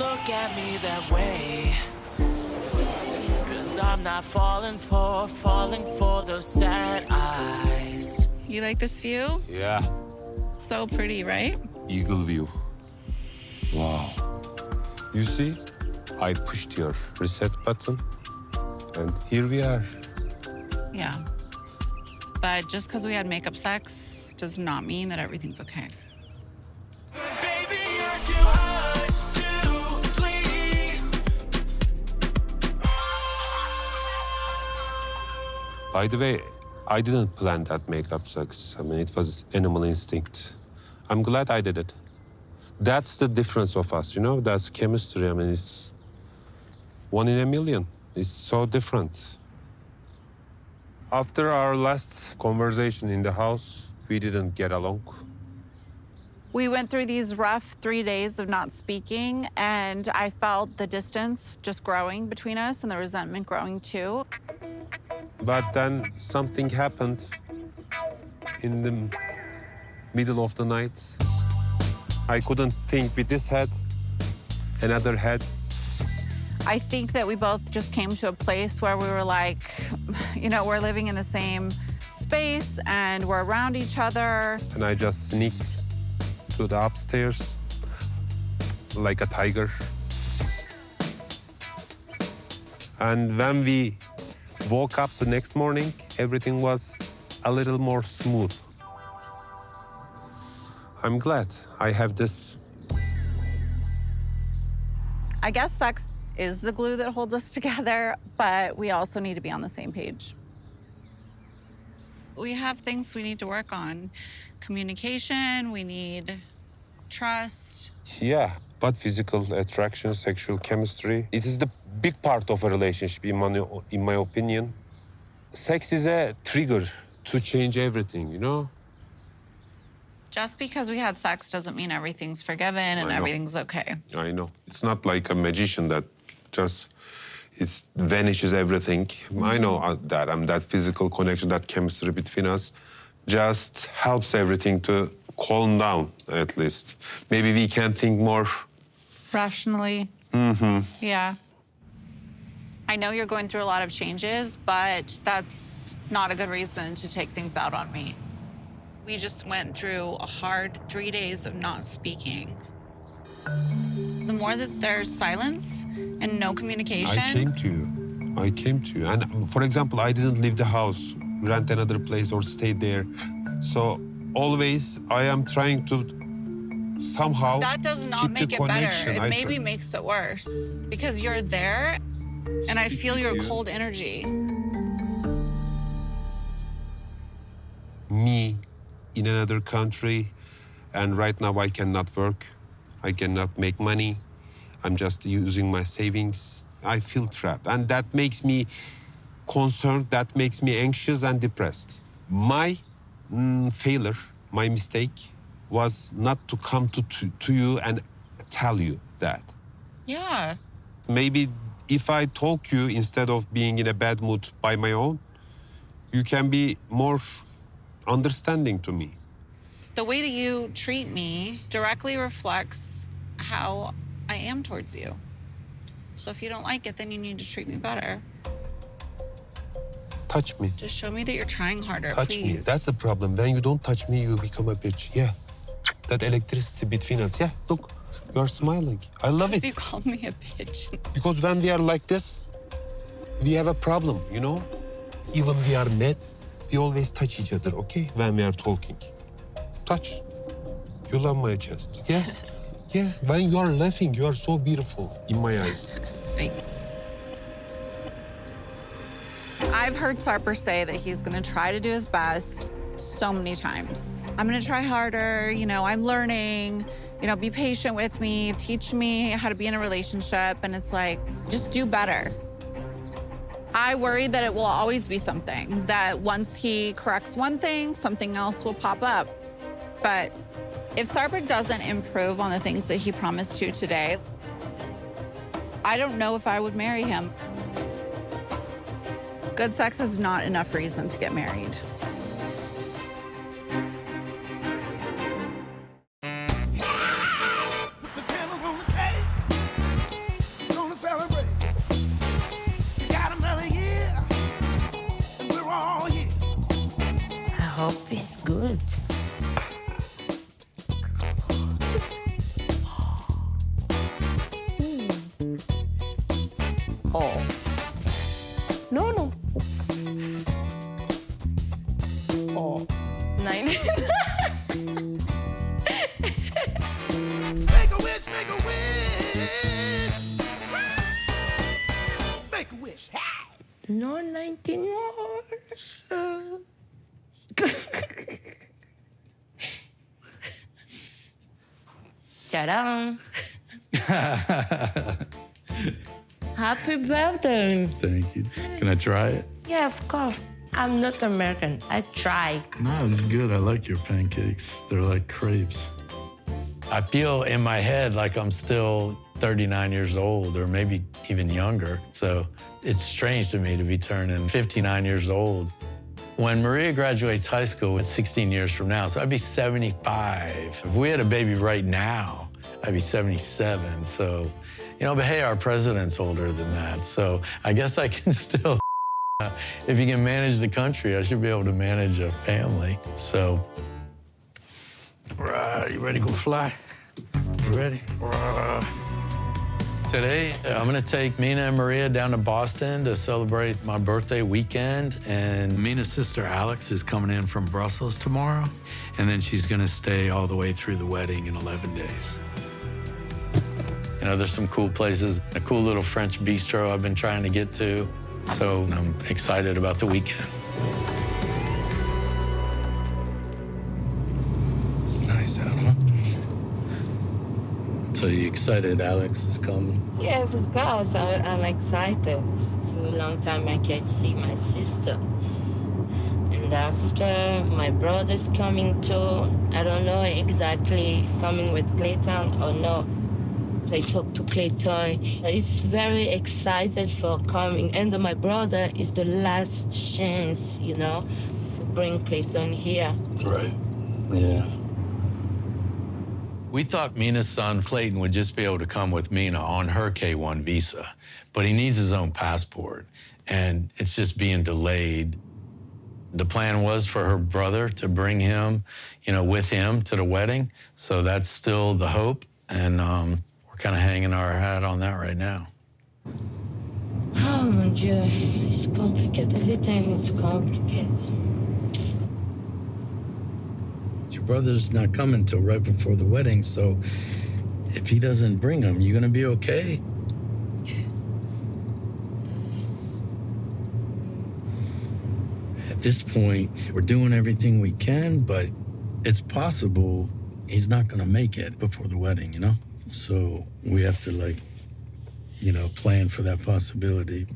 look at me that way, 'cause I'm not falling for those sad eyes. You like this view? Yeah. So pretty, right? Eagle view. Wow. You see, I pushed your reset button, and here we are. Yeah. But just because we had makeup sex does not mean that everything's okay. Baby, you're too hard to please. By the way, I didn't plan that makeup sex. I mean, it was animal instinct. I'm glad I did it. That's the difference of us, you know? That's chemistry. I mean, it's 1 in a million. It's so different. After our last conversation in the house, we didn't get along. We went through these rough 3 days of not speaking, and I felt the distance just growing between us and the resentment growing too. But then something happened in the middle of the night. I couldn't think with this head, another head. I think that we both just came to a place where we were like, you know, we're living in the same space and we're around each other. And I just sneaked to the upstairs like a tiger. And when we woke up the next morning, everything was a little more smooth. I'm glad I have this. I guess sex is the glue that holds us together, but we also need to be on the same page. We have things we need to work on. Communication, we need trust. Yeah, but physical attraction, sexual chemistry, it is the big part of a relationship, in my opinion. Sex is a trigger to change everything, you know? Just because we had sex doesn't mean everything's forgiven and everything's okay. I know. It's not like a magician that just it vanishes everything. I know that. That physical connection, that chemistry between us just helps everything to calm down, at least. Maybe we can think more Rationally. Mm-hmm. Yeah. I know you're going through a lot of changes, but that's not a good reason to take things out on me. We just went through a hard 3 days of not speaking. The more that there's silence and no communication... I came to you. And for example, I didn't leave the house, rent another place or stay there. So always I am trying to somehow That does not keep make the it better. connection. It maybe makes it worse because you're there and I feel your cold energy. Me in another country, and right now I cannot work. I cannot make money. I'm just using my savings. I feel trapped, and that makes me concerned, that makes me anxious and depressed. My failure, my mistake, was not to come to you and tell you that. Yeah. Maybe if I talk you instead of being in a bad mood by my own, you can be more understanding to me. The way that you treat me directly reflects how I am towards you. So if you don't like it, then you need to treat me better. Touch me. Just show me that you're trying harder, Touch please. me. That's the problem. When you don't touch me, you become a bitch. Yeah. That electricity between us. Yeah, look, you are smiling. I love it. You called me a bitch. Because when we are like this, we have a problem, you know? Even we are mad, we always touch each other, okay? When we are talking. Touch. You love my chest. Yes. Yeah. When you are laughing, you are so beautiful in my eyes. Thanks. I've heard Sarper say that he's gonna try to do his best so many times. I'm gonna try harder, you know, I'm learning, you know, be patient with me, teach me how to be in a relationship, and it's like, just do better. I worry that it will always be something, that once he corrects one thing, something else will pop up. But if Sarper doesn't improve on the things that he promised you today, I don't know if I would marry him. Good sex is not enough reason to get married. Put the pedals on the tape. Make a wish. No 19 wars. Ta-da! Happy birthday! Thank you. Can I try it? Yeah, of course. I'm not American. I try. No, it's good. I like your pancakes. They're like crepes. I feel in my head like I'm still 39 years old or maybe even younger. So it's strange to me to be turning 59 years old. When Maria graduates high school, it's 16 years from now, so I'd be 75. If we had a baby right now, I'd be 77. So, you know, but hey, our president's older than that. So I guess I can still, if you can manage the country, I should be able to manage a family. So, you ready to go fly? You ready? Today, I'm gonna take Mina and Maria down to Boston to celebrate my birthday weekend. And Mina's sister, Alex, is coming in from Brussels tomorrow. And then she's gonna stay all the way through the wedding in 11 days. You know, there's some cool places, a cool little French bistro I've been trying to get to. So I'm excited about the weekend. It's nice out, huh? So you excited Alex is coming? Yes, of course. I'm excited. It's a long time I can see my sister. And after, my brother's coming too. I don't know exactly if he's coming with Clayton or no. I talked to Clayton. He's very excited for coming. And my brother is the last chance, you know, to bring Clayton here. Right. Yeah. We thought Mina's son, Clayton, would just be able to come with Mina on her K-1 visa, but he needs his own passport, and it's just being delayed. The plan was for her brother to bring him, you know, with him to the wedding, so that's still the hope, and we're kind of hanging our hat on that right now. Oh, mon Dieu, it's complicated. Everything is complicated. Your brother's not coming till right before the wedding, so if he doesn't bring him, you gonna be okay? At this point, we're doing everything we can, but it's possible he's not gonna make it before the wedding, you know? So we have to, like, you know, plan for that possibility.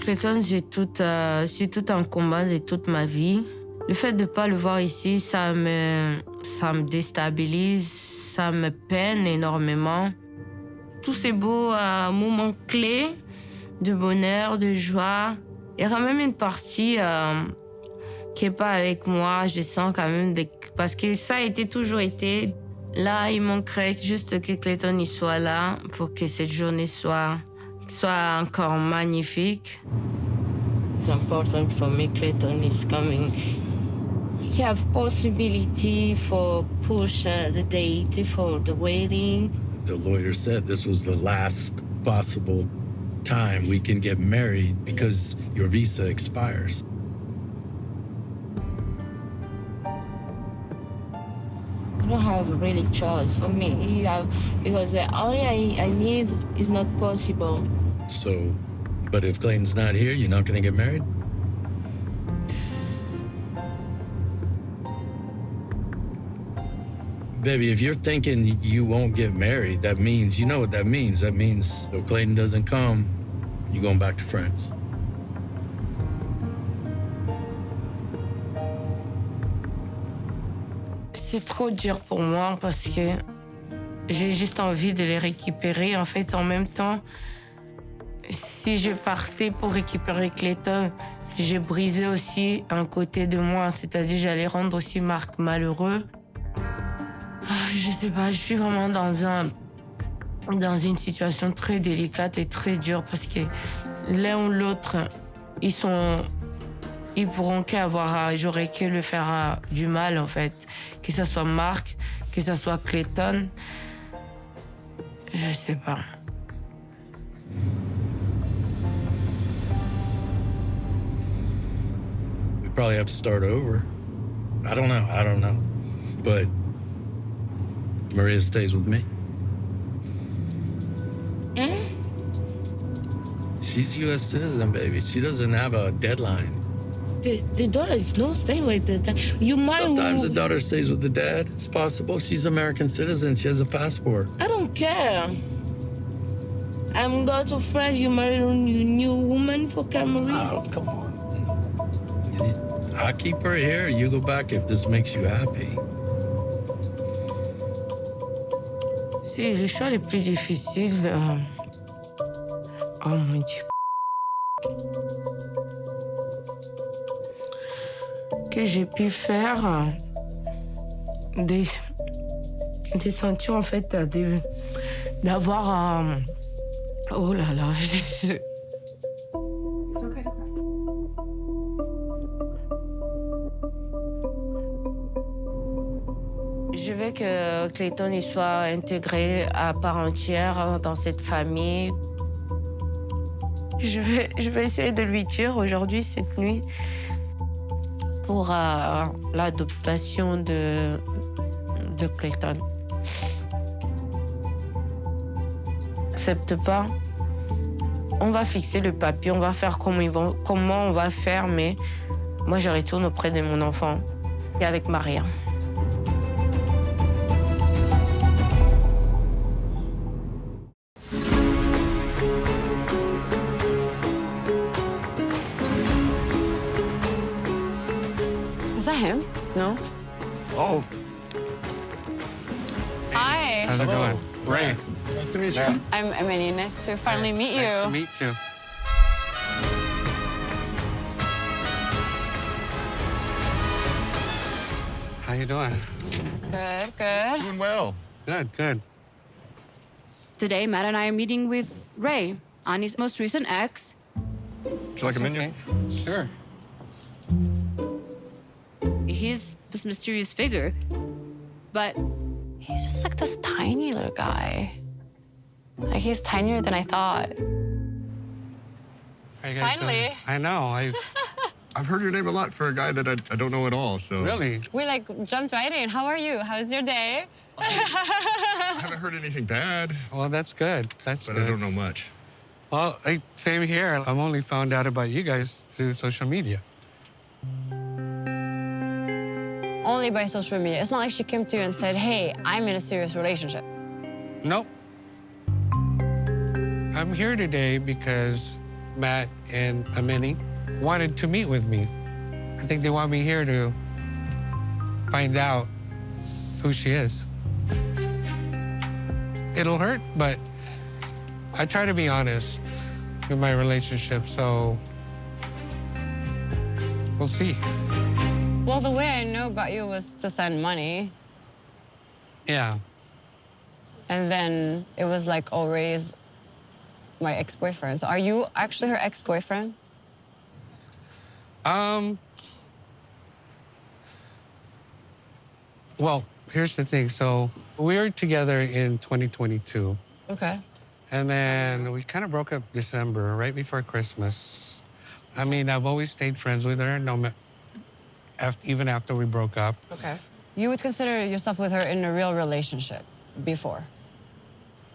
Clayton, c'est tout un combat de toute ma vie. Le fait de ne pas le voir ici, ça me déstabilise, ça me peine énormément. Tous ces beaux moments clés de bonheur, de joie, il y a quand même une partie qui n'est pas avec moi. Je sens quand même, parce que ça a toujours été. Là, il manquerait juste que Clayton y soit là pour que cette journée soit encore magnifique. It's important for me, Clayton is coming. You have possibility for push the date for the wedding. The lawyer said this was the last possible time we can get married because your visa expires. I don't have a really choice for me because all I need is not possible. So, but if Clayton's not here, you're not going to get married? Baby, if you're thinking you won't get married, that means, you know what that means. That means if Clayton doesn't come, you're going back to France. C'est trop dur pour moi parce que j'ai juste envie de les récupérer. En fait, en même temps, si je partais pour récupérer Clayton, j'ai brisé aussi un côté de moi. C'est-à-dire, j'allais rendre aussi Marc malheureux. Je sais pas, je suis vraiment dans une situation très délicate et très dure parce que l'un ou l'autre, ils pourront qu'avoir, j'aurais que le faire du mal en fait. Que ça soit Marc, que ça soit Clayton, je sais pas. We probably have to start over. I don't know. But Maria stays with me. She's U.S. citizen, baby. She doesn't have a deadline. The daughters don't stay with the dad. You might. Sometimes the daughter stays with the dad. It's possible. She's American citizen. She has a passport. I don't care. I'm going to France. You marry a new woman for Cameroon. Oh, come on. I'll keep her here. You go back if this makes you happy. C'est le choix le plus difficile. Oh mon Dieu. Que j'ai pu faire des sentir en fait d'avoir oh là là. Je veux que Clayton il soit intégré à part entière dans cette famille. Je vais essayer de lui dire aujourd'hui, cette nuit, pour l'adoption de Clayton. Accepte pas. On va fixer le papier, on va faire comment on va faire, mais moi je retourne auprès de mon enfant et avec Maria. Is that him? No. Oh, Hi. how's it going? Ray. Nice to meet you. I'm Emily. Nice to finally meet you. Nice to meet you. How you doing? Good, good. Doing well. Good, good. Today, Matt and I are meeting with Ray, Ani's most recent ex. Would you like a menu? Sure. He's this mysterious figure, but He's just like this tiny little guy. Like he's tinier than I thought. Are you guys Finally. I know. I've heard your name a lot for a guy that I don't know at all, so... Really? We like jumped right in. How are you? How's your day? I haven't heard anything bad, Well, that's good. That's but good. I don't know much. Well, same here. I'm only found out about you guys through social media. Only by social media. It's not like she came to you and said, hey, I'm in a serious relationship. Nope. I'm here today because Matt and Amini wanted to meet with me. I think they want me here to find out who she is. It'll hurt, but I try to be honest with my relationship, so we'll see. Well, the way I know about you was to send money. Yeah. And then it was like always my ex-boyfriend. So are you actually her ex-boyfriend? Well, here's the thing. So we were together in 2022. Okay. And then we kind of broke up December, right before Christmas. I mean, I've always stayed friends with her, even after we broke up. Okay. You would consider yourself with her in a real relationship before?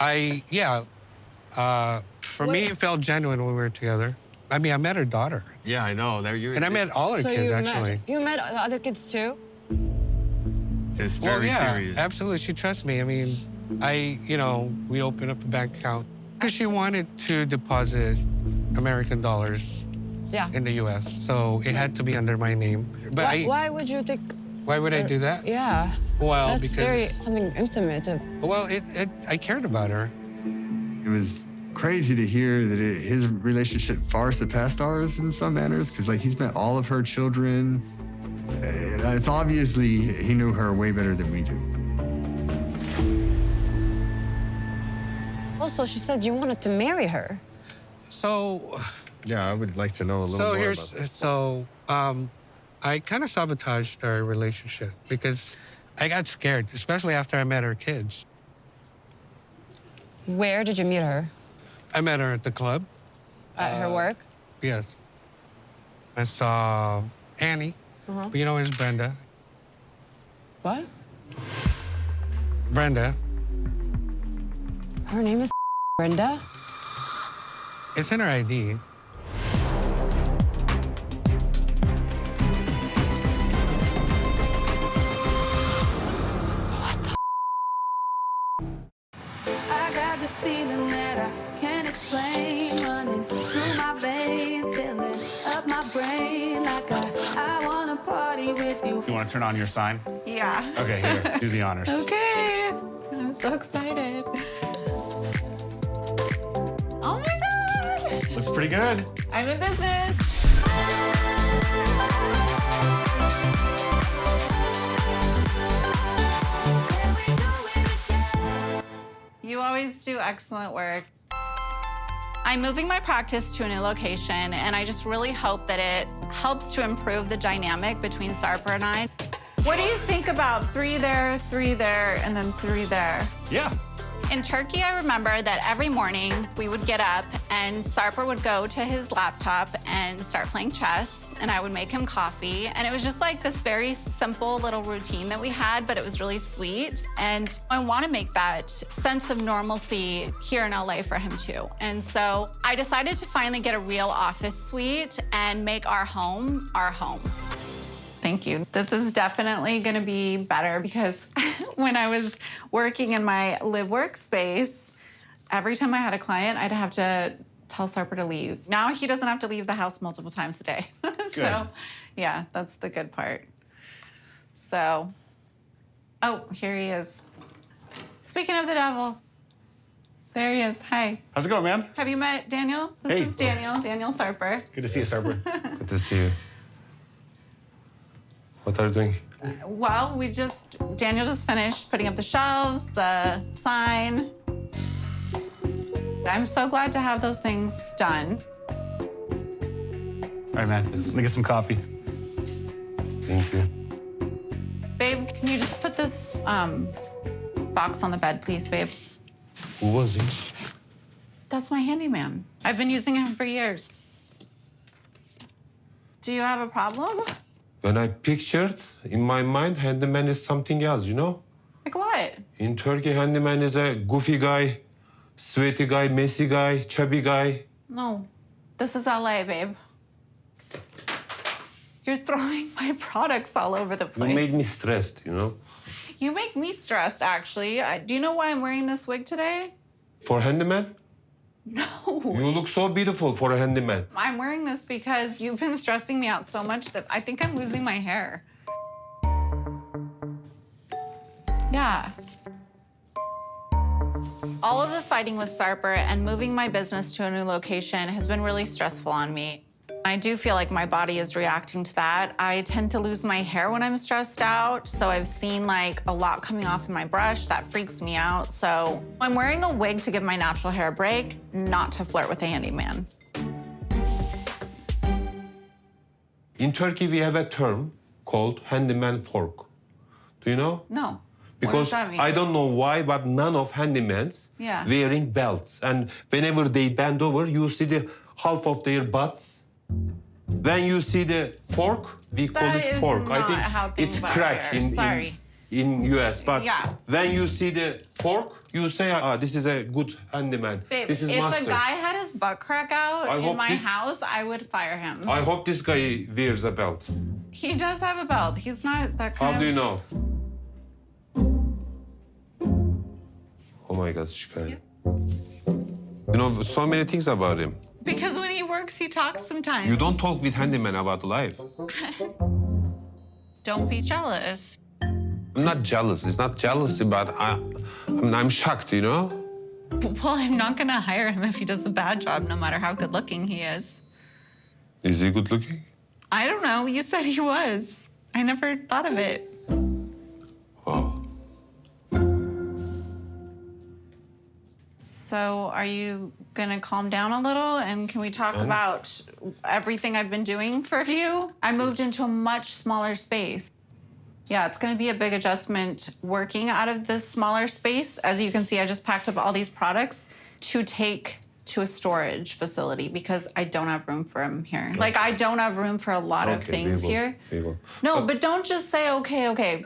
Yeah. For me, it felt genuine when we were together. I mean, I met her daughter. Yeah, I know. And I met all her kids, actually. You met the other kids too? It's very Well, yeah, serious. absolutely. She trusts me. I mean, we opened up a bank account because she wanted to deposit American dollars Yeah. in the U.S., so it had to be under my name. But Why would you think? why would I do that? Yeah. Well, That's because something intimate. well, I cared about her. It was crazy to hear that his relationship far surpassed ours in some manners, because like he's met all of her children. And it's obviously he knew her way better than we do. Also, she said you wanted to marry her. So, Yeah, I would like to know a little more about that. I kind of sabotaged our relationship because I got scared, especially after I met her kids. Where did you meet her? I met her at the club. At her work? Yes. I saw Annie. Uh-huh. You know, it's Brenda. What? Brenda. Her name is Brenda? It's in her ID. I got this feeling that I can't explain, running through my veins, filling up my brain like I wanna party with you. You want to turn on your sign? Yeah. Okay, here, do the honors. Okay. I'm so excited. Oh my God. Looks pretty good. I'm in business. You always do excellent work. I'm moving my practice to a new location, and I just really hope that it helps to improve the dynamic between Sarper and I. What do you think about 3 there, 3 there, and then 3 there? Yeah. In Turkey, I remember that every morning we would get up and Sarper would go to his laptop and start playing chess, and I would make him coffee. And it was just like this very simple little routine that we had, but it was really sweet. And I want to make that sense of normalcy here in LA for him too. And so I decided to finally get a real office suite and make our home our home. Thank you. This is definitely going to be better because when I was working in my live workspace, every time I had a client, I'd have to tell Sarper to leave. Now he doesn't have to leave the house multiple times a day. So, yeah, that's the good part. So, oh, here he is. Speaking of the devil, there he is. Hi. How's it going, man? Have you met Daniel? This is Daniel Sarper. Good to see you, Sarper. Good to see you. What are you doing? Well, Daniel just finished putting up the shelves, the sign. I'm so glad to have those things done. All right, man. Let me get some coffee. Thank you. Babe, can you just put this box on the bed, please, babe? Who was he? That's my handyman. I've been using him for years. Do you have a problem? When I pictured, in my mind, handyman is something else, you know? Like what? In Turkey, handyman is a goofy guy, sweaty guy, messy guy, chubby guy. No, this is LA, babe. You're throwing my products all over the place. You made me stressed, you know? You make me stressed, actually. Do you know why I'm wearing this wig today? For handyman? No. You look so beautiful for a handyman. I'm wearing this because you've been stressing me out so much that I think I'm losing my hair. Yeah. All of the fighting with Sarper and moving my business to a new location has been really stressful on me. I do feel like my body is reacting to that. I tend to lose my hair when I'm stressed out, so I've seen like a lot coming off in my brush. That freaks me out. So I'm wearing a wig to give my natural hair a break, not to flirt with a handyman. In Turkey, we have a term called handyman fork. Do you know? No. Because what does that mean? I don't know why, but none of handymans wearing belts. And whenever they bend over, you see the half of their butts. When you see the fork, we call it fork. Not I think how things it's work crack here. in US. But when you see the fork, you say, this is a good handyman. Babe, this is if master. a guy had his butt crack out in my house, I would fire him. I hope this guy wears a belt. He does have a belt. He's not that kind of... How do you know? Oh my God, Shekinah. You know so many things about him. Because when he works, he talks sometimes. You don't talk with handyman about life. Don't be jealous. I'm not jealous. It's not jealousy, but I'm shocked, you know? Well, I'm not going to hire him if he does a bad job, no matter how good looking he is. Is he good looking? I don't know. You said he was. I never thought of it. Oh. So are you going to calm down a little? And can we talk about everything I've been doing for you? I moved into a much smaller space. Yeah, it's going to be a big adjustment working out of this smaller space. As you can see, I just packed up all these products to take to a storage facility because I don't have room for them here. Okay. Like, I don't have room for a lot of things here. No, but don't just say, okay.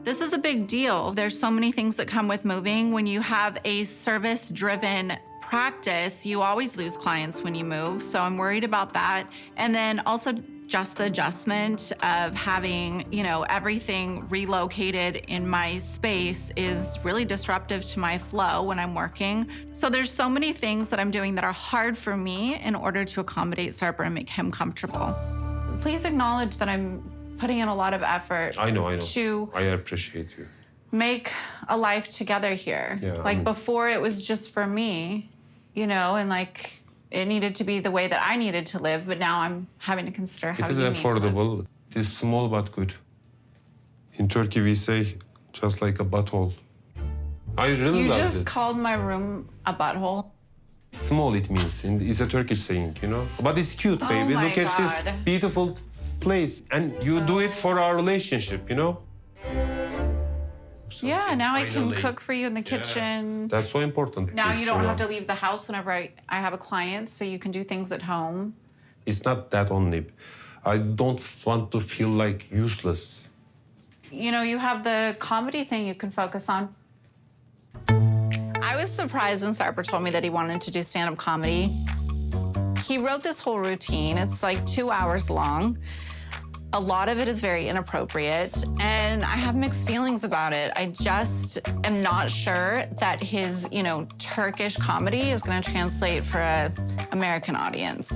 This is a big deal. There's so many things that come with moving. When you have a service-driven practice, you always lose clients when you move. So I'm worried about that. And then also just the adjustment of having, you know, everything relocated in my space is really disruptive to my flow when I'm working. So there's so many things that I'm doing that are hard for me in order to accommodate Sarper and make him comfortable. Please acknowledge that I'm putting in a lot of effort. I know. To I appreciate you. make a life together here. Yeah, like before it was just for me, you know, and like it needed to be the way that I needed to live, but now I'm having to consider how It is you need to live. affordable. It is small but good. In Turkey, we say just like a butthole. I really You love just it. called my room a butthole. Small, it means. It's a Turkish saying, you know. But it's cute, baby. my Look at this God. beautiful place. And you do it for our relationship, you know? Yeah, now I can Finally. cook for you in the Yeah. kitchen. That's so important. Now It's, you don't know, have to leave the house whenever I have a client, so you can do things at home. It's not that only. I don't want to feel like useless. You know, you have the comedy thing you can focus on. I was surprised when Sarper told me that he wanted to do stand-up comedy. He wrote this whole routine. It's like 2 hours long. A lot of it is very inappropriate, and I have mixed feelings about it. I just am not sure that his, you know, Turkish comedy is gonna translate for an American audience.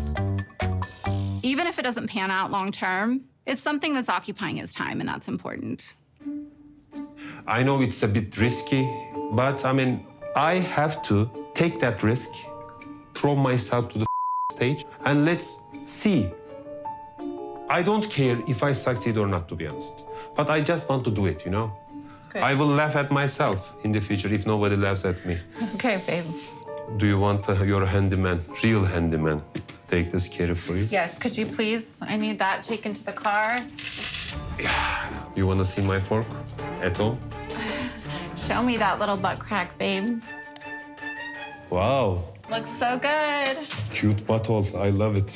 Even if it doesn't pan out long term, it's something that's occupying his time, and that's important. I know it's a bit risky, but I mean, I have to take that risk, throw myself to the stage, and let's see. I don't care if I succeed or not, to be honest. But I just want to do it, you know? Good. I will laugh at myself in the future if nobody laughs at me. Okay, babe. Do you want your handyman, real handyman, to take this care for you? Yes, could you please? I need that taken to the car. You want to see my fork at all? Show me that little butt crack, babe. Wow, Looks so good. cute butthole. I love it.